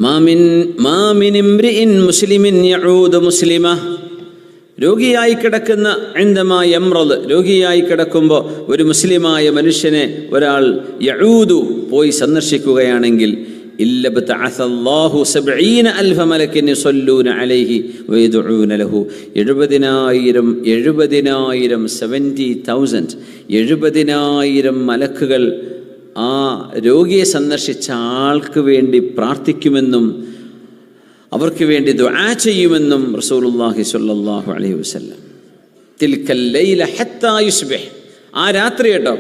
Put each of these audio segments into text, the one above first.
മാ മിൻ ഇംറിഇൻ മുസ്ലിമിൻ യഊദു മുസ്ലിമ, രോഗിയായി കിടക്കുന്ന ഇൻദമാ യംറദ്, രോഗിയായി കിടക്കുമ്പോൾ ഒരു മുസ്ലിമായ മനുഷ്യനെ ഒരാൾ യഊദു പോയി സന്ദർശിക്കുകയാണെങ്കിൽ ഇല്ല ബതഅസല്ലാഹു 70,000 മലക്കിൻ യുസല്ലൂന അലൈഹി വയദഊന ലഹു, 70,000 മലക്കുകൾ ആ രോഗിയെ സന്ദർശിച്ച ആൾക്ക് വേണ്ടി പ്രാർത്ഥിക്കുമെന്നും അവർക്ക് വേണ്ടി ദുആ ചെയ്യുമെന്നും റസൂലുള്ളാഹി സ്വല്ലല്ലാഹു അലൈഹി വസല്ലം. തിൽക്കൽ ലൈല ഹത്താ യുസ്ബിഹ്, ആ രാത്രി കേട്ടോ,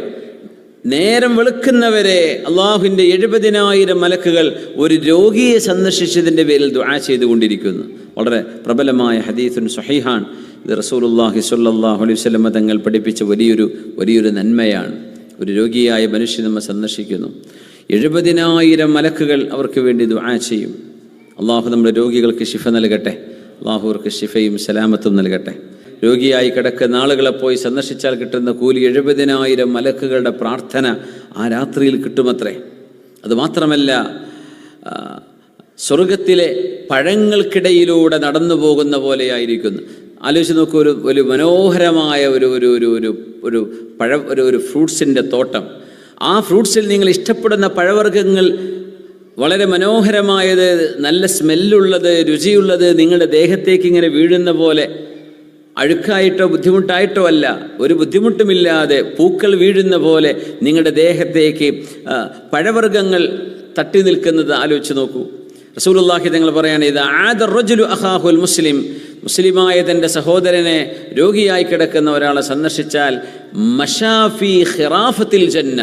നേരം വെളുക്കുന്നവരെ അള്ളാഹുവിൻ്റെ 70,000 മലക്കുകൾ ഒരു രോഗിയെ സന്ദർശിച്ചതിൻ്റെ പേരിൽ ദുആ ചെയ്തുകൊണ്ടിരിക്കുന്നു. വളരെ പ്രബലമായ ഹദീസുൻ സ്വഹീഹാൻ. ഇത് റസൂലുള്ളാഹി സ്വല്ലല്ലാഹു അലൈഹി വസല്ലം തങ്ങൾ പഠിപ്പിച്ച വലിയൊരു നന്മയാണ്. ഒരു രോഗിയായ മനുഷ്യൻ നമ്മെ സന്ദർശിക്കുന്നു, 70,000 മലക്കുകൾ അവർക്ക് വേണ്ടി ദുആ ചെയ്യും. അള്ളാഹു നമ്മുടെ രോഗികൾക്ക് ശിഫ നൽകട്ടെ, അള്ളാഹു അവർക്ക് ശിഫയും സലാമത്തും നൽകട്ടെ. രോഗിയായി കിടക്കുന്ന ആളുകളെ പോയി സന്ദർശിച്ചാൽ കിട്ടുന്ന കൂലി 70,000 മലക്കുകളുടെ പ്രാർത്ഥന ആ രാത്രിയിൽ കിട്ടുമത്രേ. അതുമാത്രമല്ല, സ്വർഗത്തിലെ പഴങ്ങൾക്കിടയിലൂടെ നടന്നു പോകുന്ന പോലെയായിരിക്കുന്നു. ആലോചിച്ച് നോക്കൂ, ഒരു മനോഹരമായ ഒരു ഫ്രൂട്ട്സിൻ്റെ തോട്ടം. ആ ഫ്രൂട്ട്സിൽ നിങ്ങൾ ഇഷ്ടപ്പെടുന്ന പഴവർഗ്ഗങ്ങൾ വളരെ മനോഹരമായത്, നല്ല സ്മെല്ലുള്ളത്, രുചിയുള്ളത് നിങ്ങളുടെ ദേഹത്തേക്ക് ഇങ്ങനെ വീഴുന്ന പോലെ, അഴുക്കായിട്ടോ ബുദ്ധിമുട്ടായിട്ടോ അല്ല, ഒരു ബുദ്ധിമുട്ടുമില്ലാതെ പൂക്കൾ വീഴുന്ന പോലെ നിങ്ങളുടെ ദേഹത്തേക്ക് പഴവർഗ്ഗങ്ങൾ തട്ടി നിൽക്കുന്നത് ആലോചിച്ച് നോക്കൂ. റസൂലുള്ളാഹി തങ്ങൾ പറയാണ്, ഇത് ആദ റജുലു അഖാഹുൽ മുസ്ലിം, മുസ്ലിമായ തൻ്റെ സഹോദരനെ രോഗിയായി കിടക്കുന്ന ഒരാളെ സന്ദർശിച്ചാൽ മശാഫി ഖിറാഫത്തിൽ ജന്ന,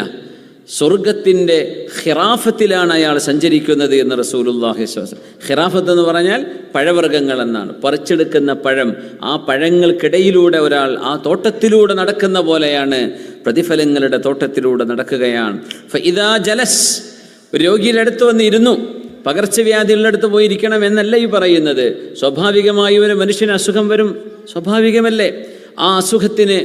സ്വർഗത്തിൻ്റെ ഖിറാഫത്തിലാണ് അയാൾ സഞ്ചരിക്കുന്നത് എന്ന് റസൂലുള്ളാഹി സ്വല്ലല്ലാഹു അലൈഹി വസല്ലം. ഖിറാഫത്ത് എന്ന് പറഞ്ഞാൽ പഴവർഗ്ഗങ്ങൾ എന്നാണ്, പറിച്ചെടുക്കുന്ന പഴം. ആ പഴങ്ങൾക്കിടയിലൂടെ ഒരാൾ ആ തോട്ടത്തിലൂടെ നടക്കുന്ന പോലെയാണ്, പ്രതിഫലങ്ങളുടെ തോട്ടത്തിലൂടെ നടക്കുകയാണ്. ഫഇദാ ജലസ്, രോഗിയുടെ അടുത്ത് വന്നിരുന്നു. പകർച്ചവ്യാധികളുടെ അടുത്ത് പോയിരിക്കണം എന്നല്ല ഈ പറയുന്നത്. സ്വാഭാവികമായി ഒരു മനുഷ്യന് അസുഖം വരും, സ്വാഭാവികമല്ലേ. ആ അസുഖത്തിന്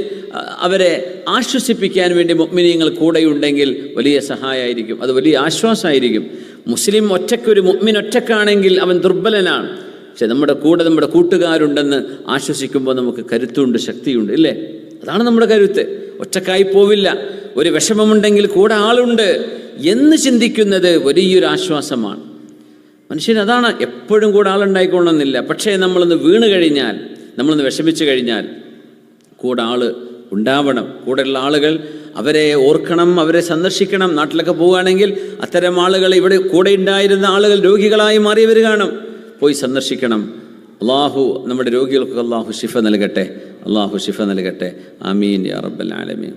അവരെ ആശ്വസിപ്പിക്കാൻ വേണ്ടി മുഅ്മിനീങ്ങൾ കൂടെയുണ്ടെങ്കിൽ വലിയ സഹായമായിരിക്കും, അത് വലിയ ആശ്വാസമായിരിക്കും. മുസ്ലിം ഒരു മുഅ്മിൻ ഒറ്റക്കാണെങ്കിൽ അവൻ ദുർബലനാണ്. പക്ഷെ നമ്മുടെ കൂടെ നമ്മുടെ കൂട്ടുകാരുണ്ടെന്ന് ആശ്വസിക്കുമ്പോൾ നമുക്ക് കരുത്തുണ്ട്, ശക്തിയുണ്ട്, ഇല്ലേ? അതാണ് നമ്മുടെ കരുത്ത്. ഒറ്റക്കായി പോവില്ല. ഒരു വിഷമമുണ്ടെങ്കിൽ കൂടെ ആളുണ്ട് എന്ന് ചിന്തിക്കുന്നത് വലിയൊരു ആശ്വാസമാണ്. മനുഷ്യന് അതാണ്. എപ്പോഴും കൂടെ ആളുണ്ടായിക്കൊള്ളണമെന്നില്ല. പക്ഷേ നമ്മളൊന്ന് വീണ് കഴിഞ്ഞാൽ, നമ്മളൊന്ന് വിഷമിച്ചു കഴിഞ്ഞാൽ കൂടെ ആള് ഉണ്ടാവണം. കൂടെയുള്ള ആളുകൾ, അവരെ ഓർക്കണം, അവരെ സന്ദർശിക്കണം. നാട്ടിലൊക്കെ പോവുകയാണെങ്കിൽ അത്തരം ആളുകൾ, ഇവിടെ കൂടെ ഉണ്ടായിരുന്ന ആളുകൾ രോഗികളായി മാറിയവർ കാണും, പോയി സന്ദർശിക്കണം. അള്ളാഹു നമ്മുടെ രോഗികൾക്ക് അള്ളാഹു ശിഫ നൽകട്ടെ, അള്ളാഹു ശിഫ നൽകട്ടെ. ആമീൻ യാ റബ്ബൽ ആലമീൻ.